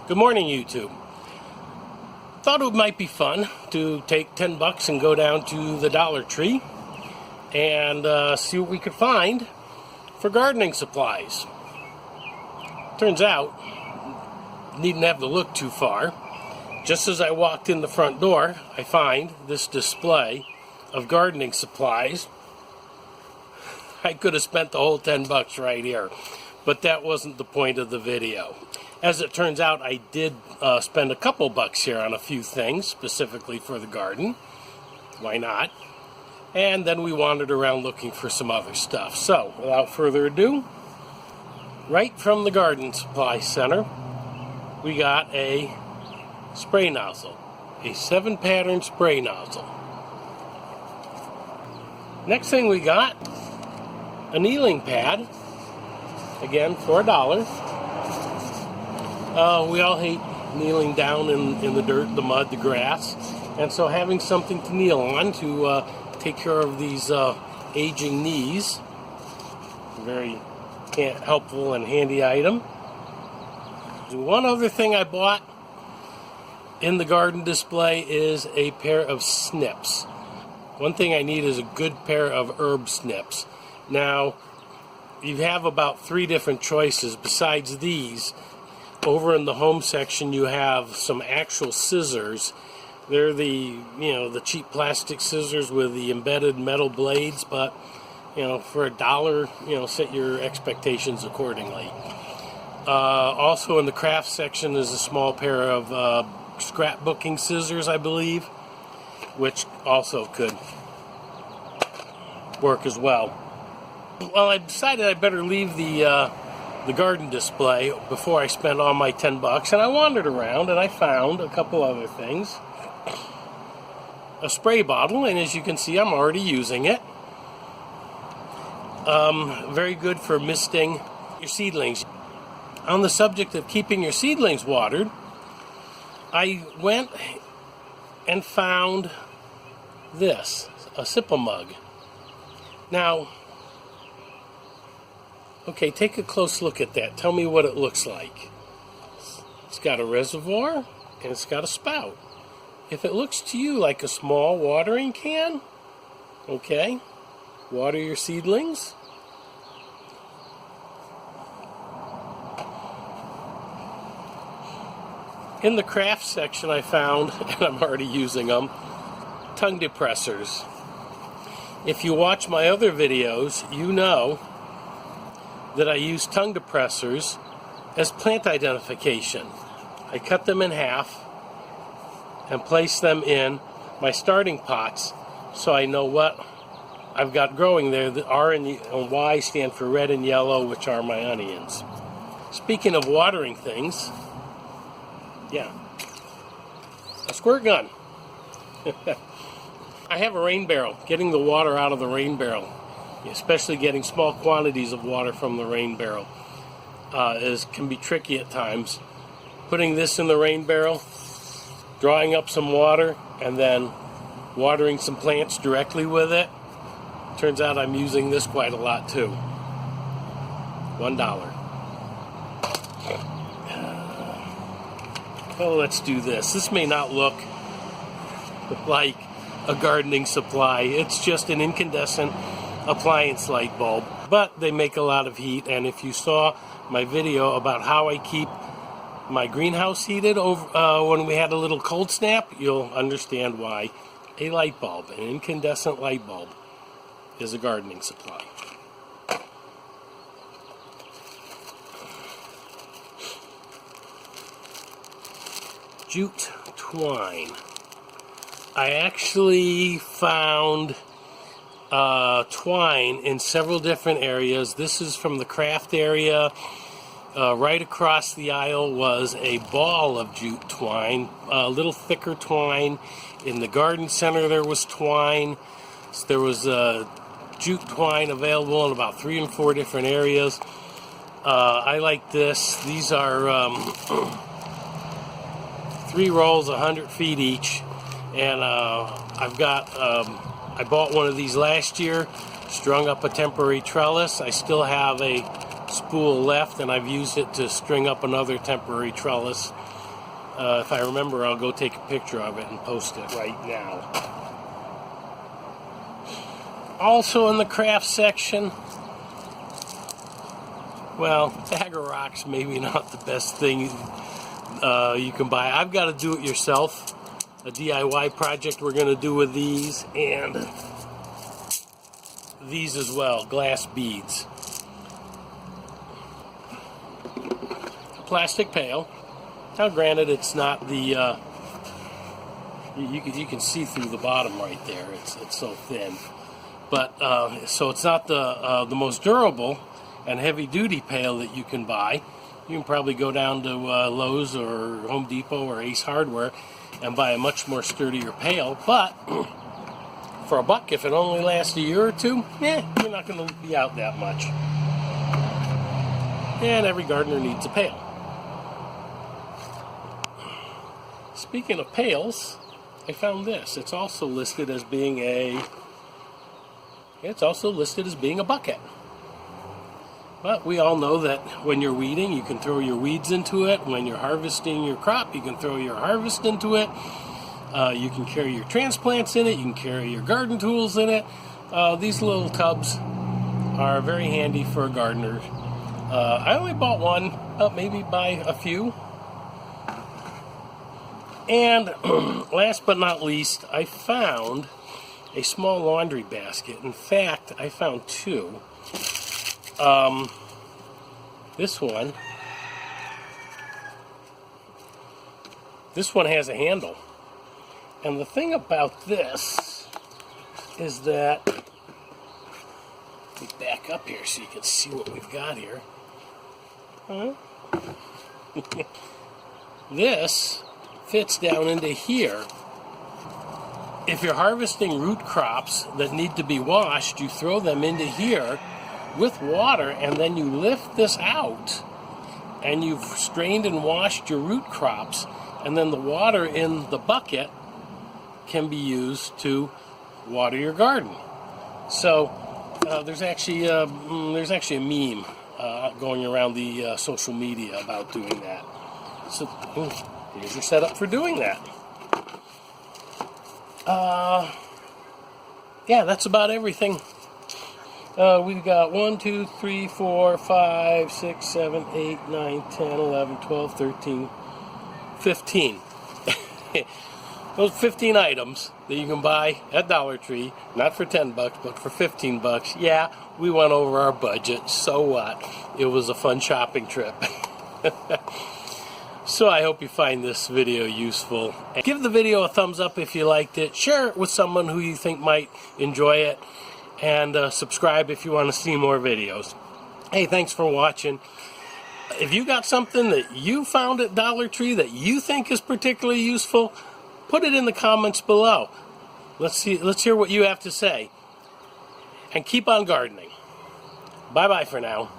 Good morning, YouTube. Thought it might be fun to take 10 bucks and go down to the Dollar Tree and see what we could find for gardening supplies. Turns out, needn't have to look too far. Just as I walked in the front door, I find this display of gardening supplies. I could have spent the whole 10 bucks right here, but that wasn't the point of the video. As it turns out, I did spend a couple bucks here on a few things, specifically for the garden. Why not? And then we wandered around looking for some other stuff. So, without further ado, right from the Garden Supply Center, we got a spray nozzle, a 7-pattern spray nozzle. Next thing we got, a kneeling pad, again for $1. We all hate kneeling down in the dirt, the mud, the grass, and so having something to kneel on to take care of these aging knees, very helpful and handy item. One other thing I bought in the garden display is a pair of snips. One thing I need is a good pair of herb snips. Now, you have about 3 different choices besides these. Over in the home section, you have some actual scissors. They're the cheap plastic scissors with the embedded metal blades, but for $1, set your expectations accordingly. Also in the craft section is a small pair of scrapbooking scissors, I believe, which also could work as well. Well, I decided I better leave the garden display before I spend all my 10 bucks, and I wandered around and I found a couple other things. A spray bottle, and as you can see, I'm already using it. Very good for misting your seedlings. On the subject of keeping your seedlings watered, I went and found this, a Sip-A-Mug. Now, okay, take a close look at that. Tell me what it looks like. It's got a reservoir and it's got a spout. If it looks to you like a small watering can, okay, water your seedlings. In the craft section I found, and I'm already using them, tongue depressors. If you watch my other videos, you know that I use tongue depressors as plant identification. I cut them in half and place them in my starting pots so I know what I've got growing there. The R and Y stand for red and yellow, which are my onions. Speaking of watering things, a squirt gun. I have a rain barrel. Getting the water out of the rain barrel, especially getting small quantities of water from the rain barrel, can be tricky at times. Putting this in the rain barrel, drawing up some water, and then watering some plants directly with it. Turns out I'm using this quite a lot too. $1. Oh, let's do this. This may not look like a gardening supply. It's just an incandescent appliance light bulb, but they make a lot of heat, and if you saw my video about how I keep my greenhouse heated when we had a little cold snap, you'll understand why a light bulb, an incandescent light bulb, is a gardening supply. Jute twine. I actually found twine in several different areas. This is from the craft area. Right across the aisle was a ball of jute twine, a little thicker twine. In the garden center there was twine. So there was jute twine available in about 3 and 4 different areas. I like this. These are 3 rolls, 100 feet each, and I bought one of these last year, strung up a temporary trellis. I still have a spool left, and I've used it to string up another temporary trellis. If I remember, I'll go take a picture of it and post it right now. Also in the craft section, well, bag of rocks maybe not the best thing you can buy. I've got a do-it-yourself, a DIY project we're going to do with these, and these as well, glass beads. A plastic pail. Now granted, it's not the, you can see through the bottom right there, it's so thin. But, so it's not the most durable and heavy-duty pail that you can buy. You can probably go down to Lowe's or Home Depot or Ace Hardware and buy a much more sturdier pail. But for $1, if it only lasts a year or two, you're not going to be out that much. And every gardener needs a pail. Speaking of pails, I found this. It's also listed as being a bucket. But we all know that when you're weeding, you can throw your weeds into it. When you're harvesting your crop, you can throw your harvest into it. You can carry your transplants in it. You can carry your garden tools in it. These little tubs are very handy for a gardener. I only bought one, maybe buy a few. And last but not least, I found a small laundry basket. In fact, I found two. This one has a handle. And the thing about this is that, let me back up here so you can see what we've got here. This fits down into here. If you're harvesting root crops that need to be washed, you throw them into here with water, and then you lift this out, and you've strained and washed your root crops, and then the water in the bucket can be used to water your garden. So there's actually a meme going around the social media about doing that. So here's your setup for doing that. Yeah, that's about everything. We've got 1, 2, 3, 4, 5, 6, 7, 8, 9, 10, 11, 12, 13, 15. Those 15 items that you can buy at Dollar Tree, not for $10, but for $15. Yeah, we went over our budget. So what? It was a fun shopping trip. So I hope you find this video useful. And give the video a thumbs up if you liked it. Share it with someone who you think might enjoy it. And subscribe if you want to see more videos. Hey, thanks for watching. If you got something that you found at Dollar Tree that you think is particularly useful, put it in the comments below. Let's hear what you have to say. And keep on gardening. Bye-bye for now.